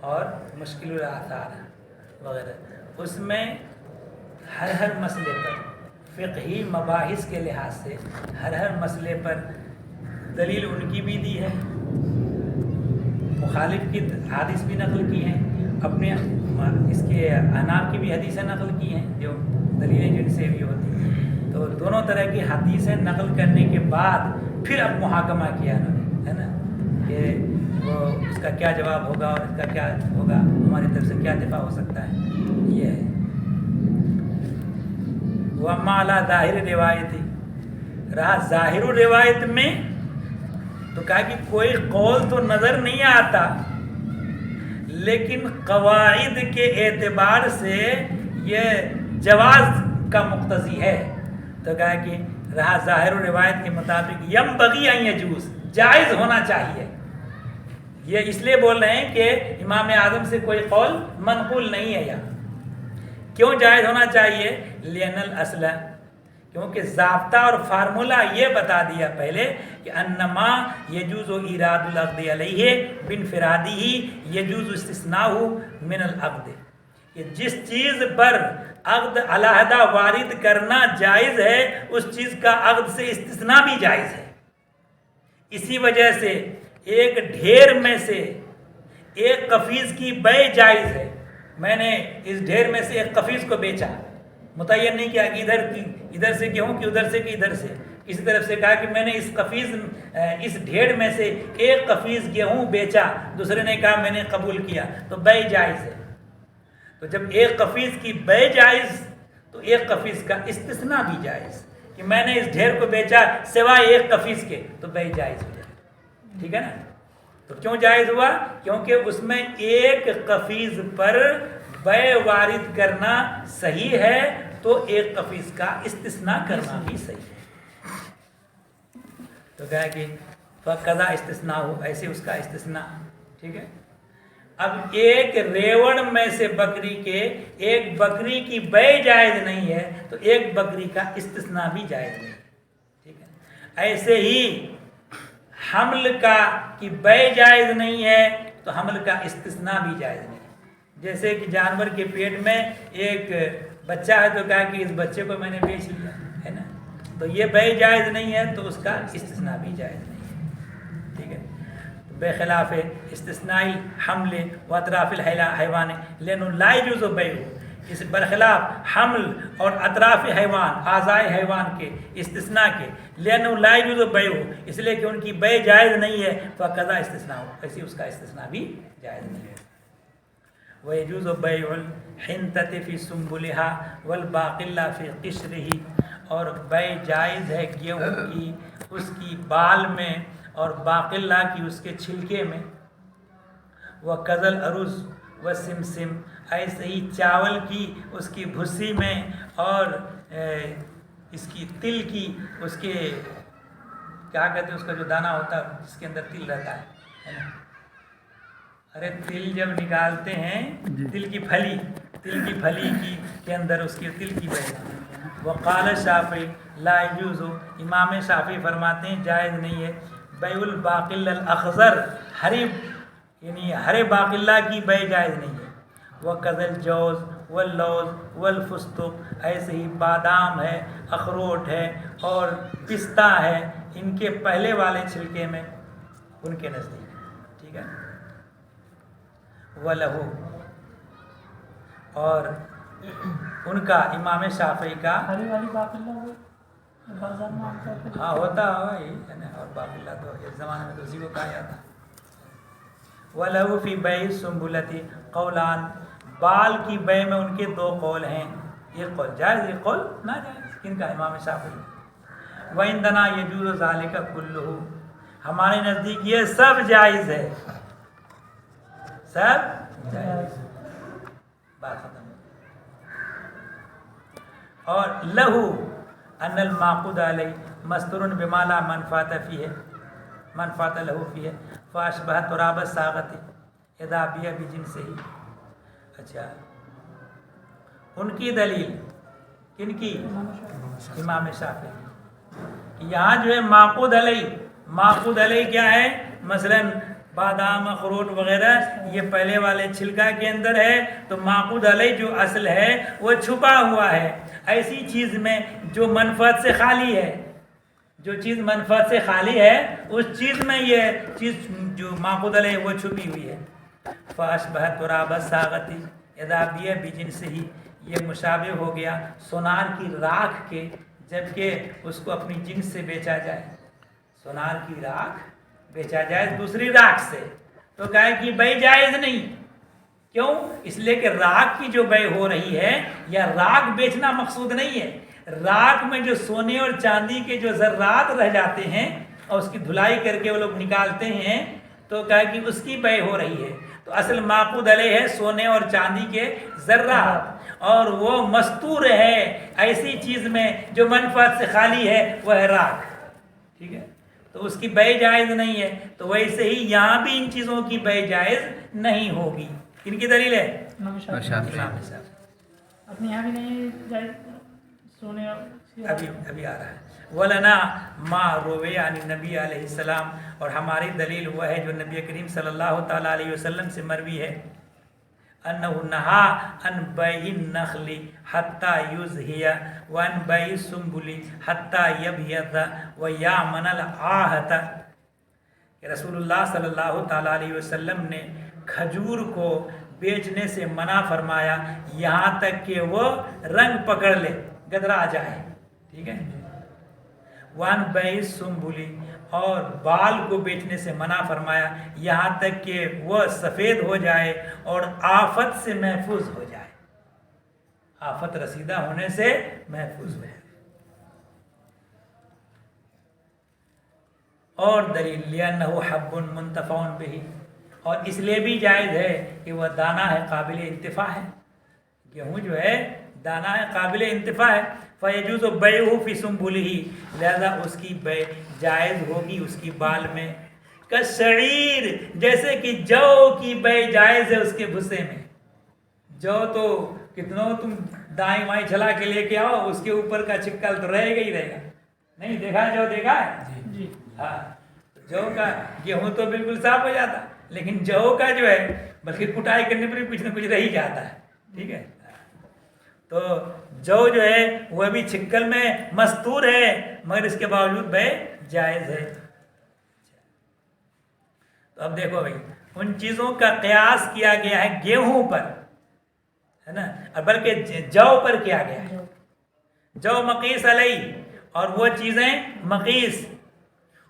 اور مشکل الاثار وغیرہ، اس میں ہر مسئلے پر فقہی مباحث کے لحاظ سے ہر مسئلے پر دلیل ان کی بھی دی ہے، مخالف کی حدیث بھی نقل کی ہیں، اپنے اس کے احناف کی بھی حدیثیں نقل کی ہیں جو دلیلیں جن سے بھی ہوتی ہیں۔ تو دونوں طرح کی حدیثیں نقل کرنے کے بعد پھر اب محاکمہ کیا انہوں نے، ہے نا، کہ وہ اس کا کیا جواب ہوگا اور اس کا کیا ہوگا، ہماری طرف سے کیا دفاع ہو سکتا ہے، یہ ہے۔ وَأَمَّا عَلَىٰ ظَاهِرِ روایتی، رہا ظاہر روایت میں تو کہا کہ کوئی قول تو نظر نہیں آتا، لیکن قواعد کے اعتبار سے یہ جواز کا مقتضی ہے، تو کہا کہ رہا ظاہر روایت کے مطابق ینبغی ان یجوز، جائز ہونا چاہیے۔ یہ اس لیے بول رہے ہیں کہ امام اعظم سے کوئی قول منقول نہیں ہے یہاں۔ کیوں جائز ہونا چاہیے؟ لأن الاصل، کیونکہ ضابطہ اور فارمولہ یہ بتا دیا پہلے کہ انما یجوز ایراد العقد علیہ بانفرادہ یجوز استثناءہ من العقد، کہ جس چیز پر عقد علیحدہ وارد کرنا جائز ہے اس چیز کا عقد سے استثناء بھی جائز ہے۔ اسی وجہ سے ایک ڈھیر میں سے ایک قفیز کی بیع جائز ہے۔ میں نے اس ڈھیر میں سے ایک قفیز کو بیچا، متعین نہیں کیا کہ ادھر سے گیہوں کہ ادھر سے کہ ادھر سے، کسی طرف سے کہا کہ میں نے اس ڈھیر میں سے ایک قفیز گیہوں بیچا، دوسرے نے کہا میں نے قبول کیا، تو بیع جائز ہے۔ تو جب ایک قفیز کی بیع جائز تو ایک قفیز کا استثناء بھی جائز، کہ میں نے اس ڈھیر کو بیچا سوائے ایک قفیز کے، تو بیع جائز ہو جائے، ٹھیک ہے نا۔ تو کیوں جائز ہوا؟ کیونکہ اس میں ایک قفیز پر بیع وارد کرنا صحیح ہے تو ایک قفیز کا استثناء کرنا بھی صحیح ہے۔ تو کہا کہ فقضا استثناء ہو، ایسے اس کا استثناء، ٹھیک ہے۔ اب ایک ریوڑ میں سے بکری کے ایک بکری کی بیع جائز نہیں ہے تو ایک بکری کا استثناء بھی جائز نہیں، ٹھیک ہے۔ ایسے ہی حمل کا کی بیع جائز نہیں ہے تو حمل کا استثناء بھی جائز نہیں ہے۔ جیسے کہ جانور کے پیٹ میں ایک بچہ ہے تو کہا کہ اس بچے کو میں نے بیچ لیا، ہے نا، تو یہ بیع جائز نہیں ہے تو اس کا استثناء بھی جائز نہیں ہے، ٹھیک ہے۔ بے خلاف استثناء حمل و اطراف الحیوان لأنه لا يجوز بیعہ، اس برخلاف حمل اور اطراف حیوان اعضائے حیوان کے استثناء کے لأنه لا يجوز بیعہ، اس لیے کہ ان کی بیع جائز نہیں ہے، فقضا استثناء ہو، ایسے اس کا استثناء بھی جائز نہیں ہے۔ ويجوز بيع الحنطة في سنبلها والباقلة في قشره، اور بیع جائز ہے گیہوں کی اس کی بال میں اور باقلہ کی اس کے چھلکے میں، وكذا الارز والسمسم، ایسے ہی چاول کی اس کی بھسی میں اور اس کی تل کی اس کے کیا کہتے ہیں اس کا جو دانہ ہوتا ہے جس کے اندر تل رہتا ہے نا، ارے تل جب نکالتے ہیں تل کی پھلی کے اندر اس کے تل کی بیع۔ وقال شافعی لا یجوز، امام شافعی فرماتے ہیں جائز نہیں ہے بیع الباقل الاخضر، یعنی ہرے باقلہ کی بیع جائز نہیں ہے۔ وکذا الجوز واللوز والفستق، ایسے ہی بادام ہے، اخروٹ ہے اور پستہ ہے، ان کے پہلے والے چھلکے میں ان کے نزدیک، ٹھیک ہے۔ وَلَهُ، اور ان کا امام شافعی کا ہری والی باقلہ ہو بازار میں عام طور پہ ہاں ہوتا ہوگا ہی ہے نا، اور باقلہ تو ایک زمانے میں تو اسی کو کہا جاتا۔ وَلَهُ فِي بَيْعِ السُّنبُلَةِ قَوْلَانِ، بال کی بیع میں ان کے دو قول ہیں، ایک قول جائز ایک قول ناجائز، کن کا؟ امام شافعی۔ وَعِنْدَنَا يَجُوزُ ذَلِكَ كُلُّهُ، ہمارے نزدیک یہ سب جائز ہے، سب جائز، بات ختم۔ اور لہو ان المعقود علیہ مستور بما لا منفعت فیہ، منفعت لہو فیہ فاشبہ تراب الساغۃ اذا بیع بجنسہ۔ اچھا، ان کی دلیل کن کی؟ امام شافعی کہ یہاں جو ہے معقود علیہ، معقود علیہ کیا ہے؟ مثلا بادام اخروٹ وغیرہ یہ پہلے والے چھلکا کے اندر ہے، تو معقود علیہ جو اصل ہے وہ چھپا ہوا ہے۔ ایسی چیز میں جو منفعت سے خالی ہے، جو چیز منفعت سے خالی ہے اس چیز میں یہ چیز جو معقود علیہ وہ چھپی ہوئی ہے۔ فَأَشْبَهَ تُرَابَ السَّاغَةِ اذا بِیَ بِجِنسِهِ، یہ مشابہ ہو گیا سونار کی راکھ کے جبکہ اس کو اپنی جنس سے بیچا جائے، سونار کی راکھ بیچا جائے دوسری راکھ سے، تو کہا کہ بیع جائز نہیں۔ کیوں؟ اس لیے کہ راکھ کی جو بیع ہو رہی ہے یا راکھ بیچنا مقصود نہیں ہے، راکھ میں جو سونے اور چاندی کے جو ذرات رہ جاتے ہیں اور اس کی دھلائی کر کے وہ لوگ نکالتے ہیں، تو کہا کہ اس کی بیع ہو رہی ہے۔ تو اصل معقود علیہ ہے سونے اور چاندی کے ذرات، اور وہ مستور ہے ایسی چیز میں جو منفعت سے خالی ہے، وہ ہے راکھ، ٹھیک ہے، تو اس کی بیع جائز نہیں ہے۔ تو ویسے ہی یہاں بھی ان چیزوں کی بیع جائز نہیں ہوگی۔ کن کی دلیل ہے؟ امام شافعی۔ اپنے یہاں بھی نہیں جائز سونے اور ابھی آ رہا ہے۔ وَلَنَا مَا رُوِيَ عَنِ النَّبِيِّ علیہ السلام، اور ہماری دلیل وہ ہے جو نبی کریم صلی اللہ تعالیٰ علیہ وسلم سے مروی ہے، أَنَّهُ نَهَا عَنْ بَيْعِ النَّخْلِ حَتَّى يُزْهِيَ وَعَنْ بَيْعِ السُّنبُلِ حَتَّى يَبْيَضَ وَيَعْمَنَ الْعَاهَةَ، کہ رسول اللہ صلی اللہ تعالیٰ علیہ وسلم نے کھجور کو بیچنے سے منع فرمایا یہاں تک کہ وہ رنگ پکڑ لے، گدرا جائے، ٹھیک ہے۔ وان بیع السنبل، اور بال کو بیچنے سے منع فرمایا یہاں تک کہ وہ سفید ہو جائے اور آفت سے محفوظ ہو جائے، آفت رسیدہ ہونے سے محفوظ ہو جائے۔ اور دلیل لِأَنَّهُ حَبٌّ مُنْتَفَعٌ بِهِ، اور اس لیے بھی جائز ہے کہ وہ دانہ ہے، قابل انتفاع ہے، گیہوں جو ہے دانہ ہے، قابل انتفاع ہے۔ فَيَجُوزُ بَيْعُهُ فِي سُنبُلِهِ، لہذا اس کی بیع جائز ہوگی اس کی بال میں۔ کالشعیر، جیسے کہ جو کی بیع جائز ہے اس کے بھسے میں۔ جو تو کتنوں تم دائیں بائیں چلا کے لے کے آؤ، اس کے اوپر کا چکل تو رہے گا ہی رہے گا، نہیں دیکھا ہے جو دیکھا ہے جی ہاں، جو کا گیہوں تو بالکل صاف ہو جاتا، لیکن جو کا جو ہے بلکہ کٹائی کرنے پر بھی کچھ نہ کچھ رہ ہی جاتا ہے، ٹھیک ہے۔ تو جو ہے وہ بھی چھکل میں مستور ہے، مگر اس کے باوجود بیع جائز ہے۔ تو اب دیکھو بھائی، ان چیزوں کا قیاس کیا گیا ہے گیہوں پر، ہے نا، اور بلکہ جو پر کیا گیا ہے، جو مقیس علیہ، اور وہ چیزیں مقیس،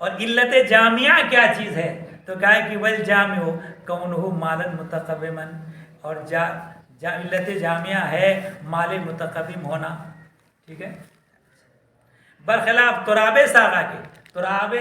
اور علت جامعہ کیا چیز ہے، تو کہا کہ والجامع کونہ مالا متقوما، اور علت جامعہ ہے مال متقوم ہونا، ٹھیک ہے، برخلاف تراب ساغہ کے، تراب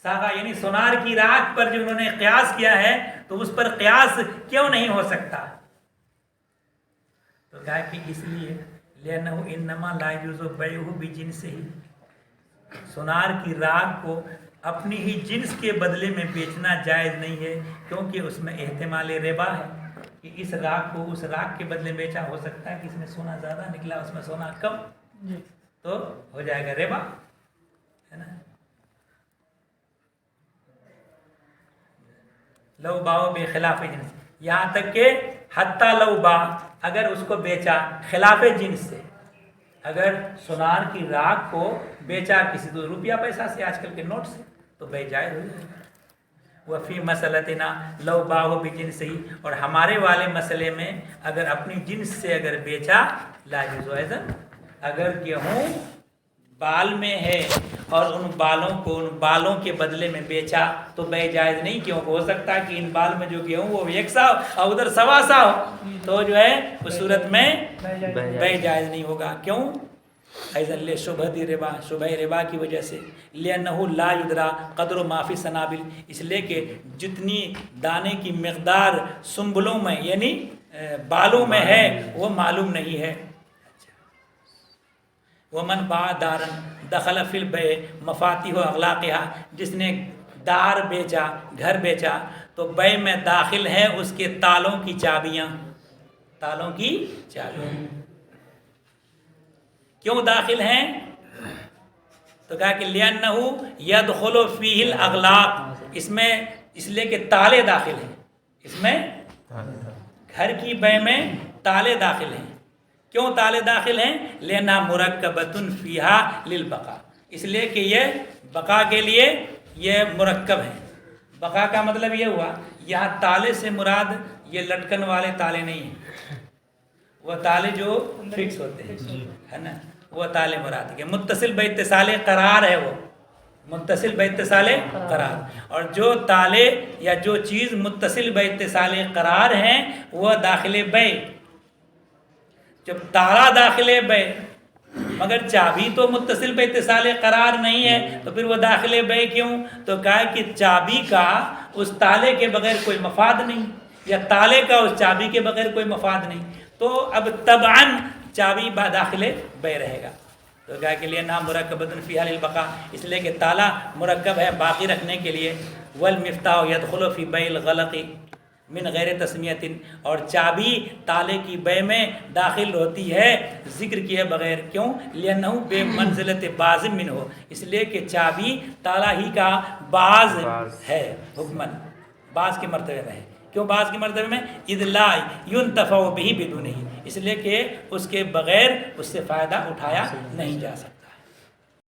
ساغہ یعنی سونار کی راکھ پر جو انہوں نے قیاس کیا ہے، تو اس پر قیاس کیوں نہیں ہو سکتا؟ تو کہا کہ اس لیے لِأَنَّهُ إِنَّمَا لَا يَجُوزُ بَيْعُهُ بِجِنسِهِ، سونار کی راکھ کو اپنی ہی جنس کے بدلے میں بیچنا جائز نہیں ہے، کیونکہ اس میں احتمال ربا ہے کہ اس راکھ کو اس راکھ کے بدلے بیچا ہو سکتا ہے کہ اس میں سونا زیادہ نکلا، اس میں سونا کم، تو ہو جائے گا ربا، ہے نا۔ لو باؤ بے خلاف جنس، یہاں تک کہ حتیٰ لو با، اگر اس کو بیچا خلاف جنس سے، اگر سونار کی راکھ کو بیچا کسی تو روپیہ پیسہ سے، آج کل کے نوٹ سے، تو بیع جائز ہو جائے گا۔ وفی مسلطنا لو باہو بجنسہ، اور ہمارے والے مسئلے میں اگر اپنی جنس سے اگر بیچا لا یجوز ایضا، اگر گیہوں بال میں ہے اور ان بالوں کے بدلے میں بیچا تو بیع جائز نہیں، کیونکہ ہو سکتا ہے کہ ان بال میں جو گیہوں وہ ایک سا اور ادھر سوا سا ہو، تو جو ہے اس صورت میں بیع جائز نہیں ہوگا۔ کیوں؟ ایضا لشبہۃ ربا، شبہ ربا کی وجہ سے، لأنہ لا یدرا قدر ما فی السنابل، اس لیے کہ جتنی دانے کی مقدار سنبلوں میں یعنی بالوں میں ہے وہ معلوم نہیں ہے۔ ومن باع دارا دخل فی البیع مفاتیح اغلاقها، جس نے دار بیچا، گھر بیچا، تو بیع میں داخل ہیں اس کے تالوں کی چابیاں، تالوں کی چابیاں کیوں داخل ہیں؟ تو کہا کہ لِأَنَّهُ يَدْخُلُ فِيهِ الْأَغْلَاقِ، اس میں اس لیے کہ تالے داخل ہیں اس میں، گھر کی بے میں تالے داخل ہیں. کیوں تالے داخل ہیں؟ لینا مرکبۃ فیہا للبقاء، اس لیے کہ یہ بقا کے لیے یہ مرکب ہے. بقا کا مطلب یہ ہوا یہاں تالے سے مراد یہ لٹکن والے تالے نہیں ہیں، وہ تالے جو فکس ہوتے ہیں ہے نا، وہ تالے مراد کے. متصل باتصال قرار ہے، وہ متصل باتصال قرار. اور جو تالے یا جو چیز متصل باتصال قرار ہیں وہ داخل بے. جب تالا داخل بے مگر چابی تو متصل باتصال قرار نہیں ہے تو پھر وہ داخل بے کیوں؟ تو کہا کہ چابی کا اس تالے کے بغیر کوئی مفاد نہیں، یا تالے کا اس چابی کے بغیر کوئی مفاد نہیں. تو اب طبعاً چابی داخل بے رہے گا. تو کہا کہ لیے نام مرکبۃ فیہا للبقاء، اس لیے کہ تالا مرکب ہے باقی رکھنے کے لیے. والمفتاح يدخل فی بے الغلق من غیر تسمیۃ، اور چابی تالے کی بے میں داخل ہوتی ہے ذکر کیے بغیر. کیوں؟ لأنہ بے منزلت باز منہ، اس لیے کہ چابی تالا ہی کا باز ہے، حکمن باز کے مرتبے میں ہے. کیوں باز کے مرتبے میں؟ اذ لا ينتفع به بدونہ، اس لیے کہ اس کے بغیر اس سے فائدہ اٹھایا نہیں جا سکتا.